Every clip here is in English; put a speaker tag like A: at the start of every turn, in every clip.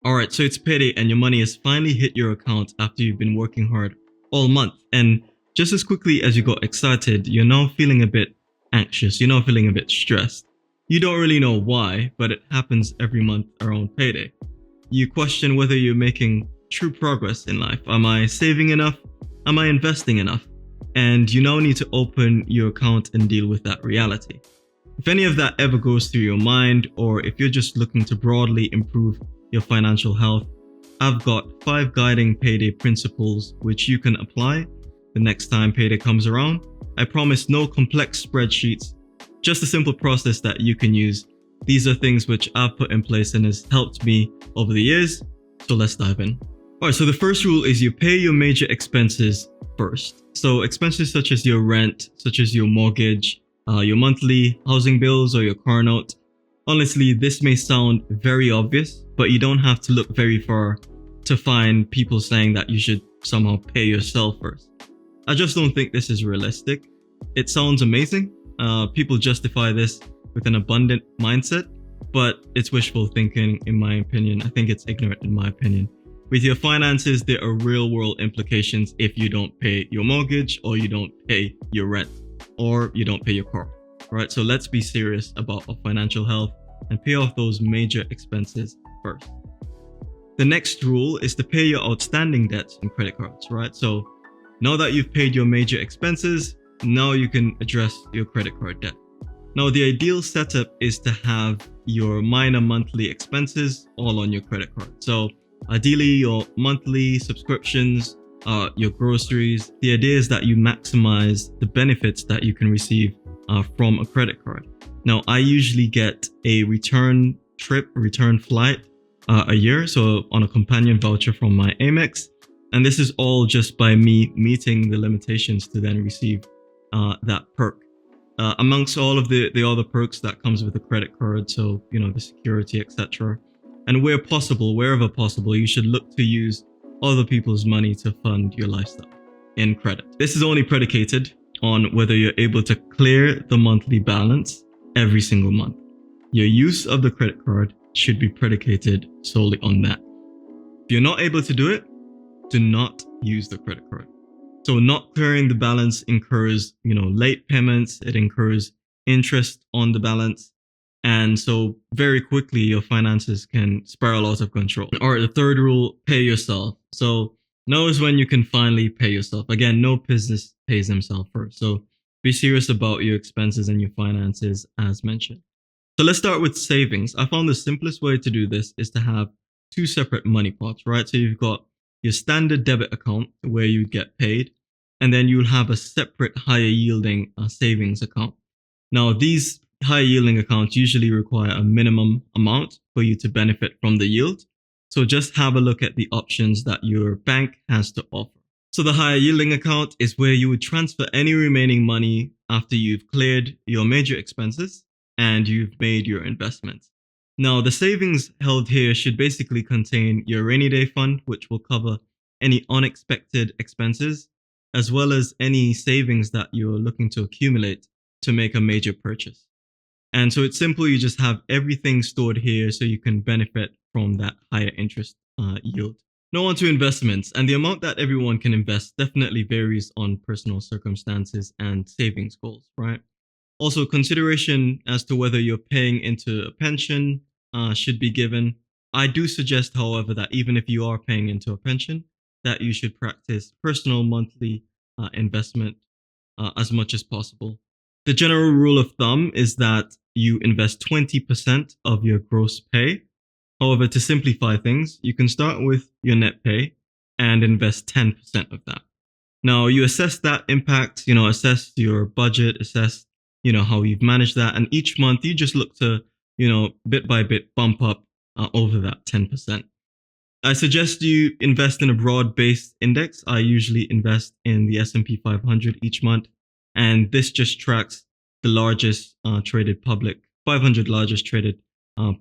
A: Alright, so it's payday and your money has finally hit your account after you've been working hard all month. And just as quickly as you got excited, you're now feeling a bit anxious, you're now feeling a bit stressed. You don't really know why, but it happens every month around payday. You question whether you're making true progress in life. Am I saving enough? Am I investing enough? And you now need to open your account and deal with that reality. If any of that ever goes through your mind, or if you're just looking to broadly improve your financial health, I've got 5 guiding payday principles which you can apply the next time payday comes around. I promise no complex spreadsheets, just a simple process that you can use. These are things which I've put in place and has helped me over the years. So let's dive in. Alright, so the first rule is you pay your major expenses first. So expenses such as your rent, such as your mortgage, your monthly housing bills, or your car note. Honestly, this may sound very obvious, but you don't have to look very far to find people saying that you should somehow pay yourself first. I just don't think this is realistic. It sounds amazing. People justify this with an abundant mindset, but it's wishful thinking in my opinion. I think it's ignorant in my opinion. With your finances, there are real world implications if you don't pay your mortgage, or you don't pay your rent, or you don't pay your car. Right? So let's be serious about our financial health and pay off those major expenses first. The next rule is to pay your outstanding debts and credit cards, right? So now that you've paid your major expenses, now you can address your credit card debt. Now, the ideal setup is to have your minor monthly expenses all on your credit card. So ideally, your monthly subscriptions, your groceries. The idea is that you maximize the benefits that you can receive from a credit card. Now, I usually get a return flight a year, so on a companion voucher from my Amex. And this is all just by me meeting the limitations to then receive that perk. Amongst all of the other perks that comes with a credit card, so, the security, etc. And wherever possible, you should look to use other people's money to fund your lifestyle in credit. This is only predicated on whether you're able to clear the monthly balance every single month. Your use of the credit card should be predicated solely on that. If you're not able to do it, do not use the credit card. So not clearing the balance incurs, late payments, it incurs interest on the balance. And so very quickly your finances can spiral out of control. All right, the third rule, pay yourself. So now is when you can finally pay yourself. Again, no business pays themselves first. So be serious about your expenses and your finances as mentioned. So let's start with savings. I found the simplest way to do this is to have 2 separate money pots, right? So you've got your standard debit account where you get paid, and then you'll have a separate higher yielding savings account. Now, these higher yielding accounts usually require a minimum amount for you to benefit from the yield. So just have a look at the options that your bank has to offer. So the higher yielding account is where you would transfer any remaining money after you've cleared your major expenses and you've made your investments. Now, the savings held here should basically contain your rainy day fund, which will cover any unexpected expenses, as well as any savings that you're looking to accumulate to make a major purchase. And so it's simple. You just have everything stored here so you can benefit from that higher interest yield. Now on to investments, and the amount that everyone can invest definitely varies on personal circumstances and savings goals, right? Also, consideration as to whether you're paying into a pension should be given. I do suggest, however, that even if you are paying into a pension, that you should practice personal monthly investment as much as possible. The general rule of thumb is that you invest 20% of your gross pay. However, to simplify things, you can start with your net pay and invest 10% of that. Now, you assess that impact, assess your budget, assess, how you've managed that. And each month you just look to, bit by bit bump up over that 10%. I suggest you invest in a broad-based index. I usually invest in the S&P 500 each month. And this just tracks the largest 500 largest traded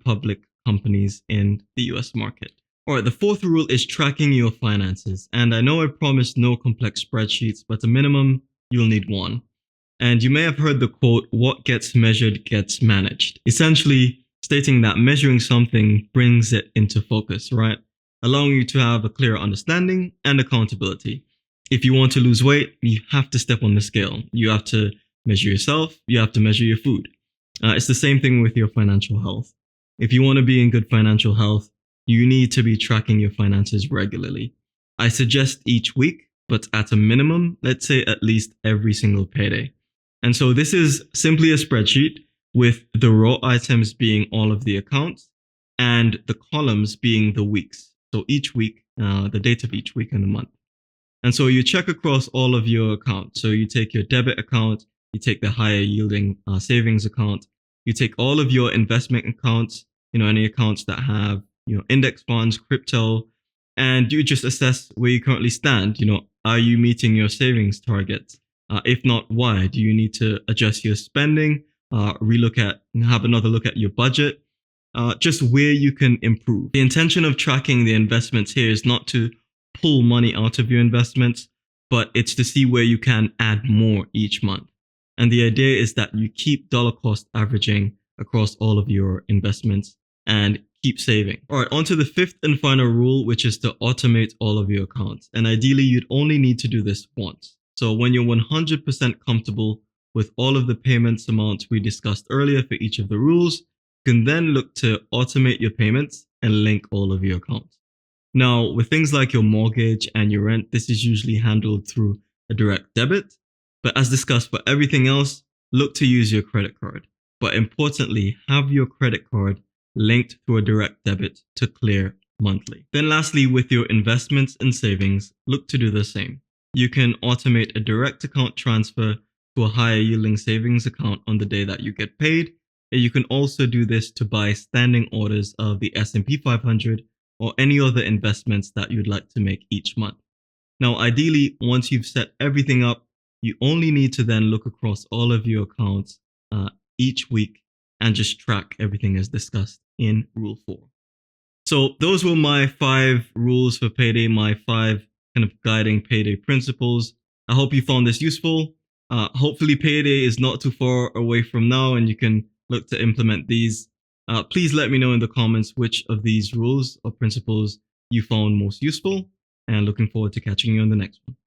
A: public companies in the US market. All right, the fourth rule is tracking your finances. And I know I promised no complex spreadsheets, but at minimum, you'll need one. And you may have heard the quote, what gets measured gets managed. Essentially, stating that measuring something brings it into focus, right? Allowing you to have a clearer understanding and accountability. If you want to lose weight, you have to step on the scale. You have to measure yourself, you have to measure your food. It's the same thing with your financial health. If you want to be in good financial health, you need to be tracking your finances regularly. I suggest each week, but at a minimum, let's say at least every single payday. And so this is simply a spreadsheet with the raw items being all of the accounts and the columns being the weeks. So each week, the date of each week in the month. And so you check across all of your accounts. So you take your debit account, you take the higher yielding savings account, you take all of your investment accounts, any accounts that have, index funds, crypto, and you just assess where you currently stand. Are you meeting your savings targets? If not, why? Do you need to adjust your spending? Have another look at your budget? Just where you can improve. The intention of tracking the investments here is not to pull money out of your investments, but it's to see where you can add more each month. And the idea is that you keep dollar cost averaging across all of your investments and keep saving. All right, on to the fifth and final rule, which is to automate all of your accounts. And ideally, you'd only need to do this once. So when you're 100% comfortable with all of the payments amounts we discussed earlier for each of the rules, you can then look to automate your payments and link all of your accounts. Now, with things like your mortgage and your rent, this is usually handled through a direct debit. But as discussed for everything else, look to use your credit card. But importantly, have your credit card linked to a direct debit to clear monthly. Then lastly, with your investments and savings, look to do the same. You can automate a direct account transfer to a higher yielding savings account on the day that you get paid. And you can also do this to buy standing orders of the S&P 500 or any other investments that you'd like to make each month. Now, ideally, once you've set everything up, you only need to then look across all of your accounts each week and just track everything as discussed in Rule 4. So those were my 5 rules for payday, my 5 kind of guiding payday principles. I hope you found this useful. Hopefully payday is not too far away from now and you can look to implement these. Please let me know in the comments which of these rules or principles you found most useful, and looking forward to catching you on the next one.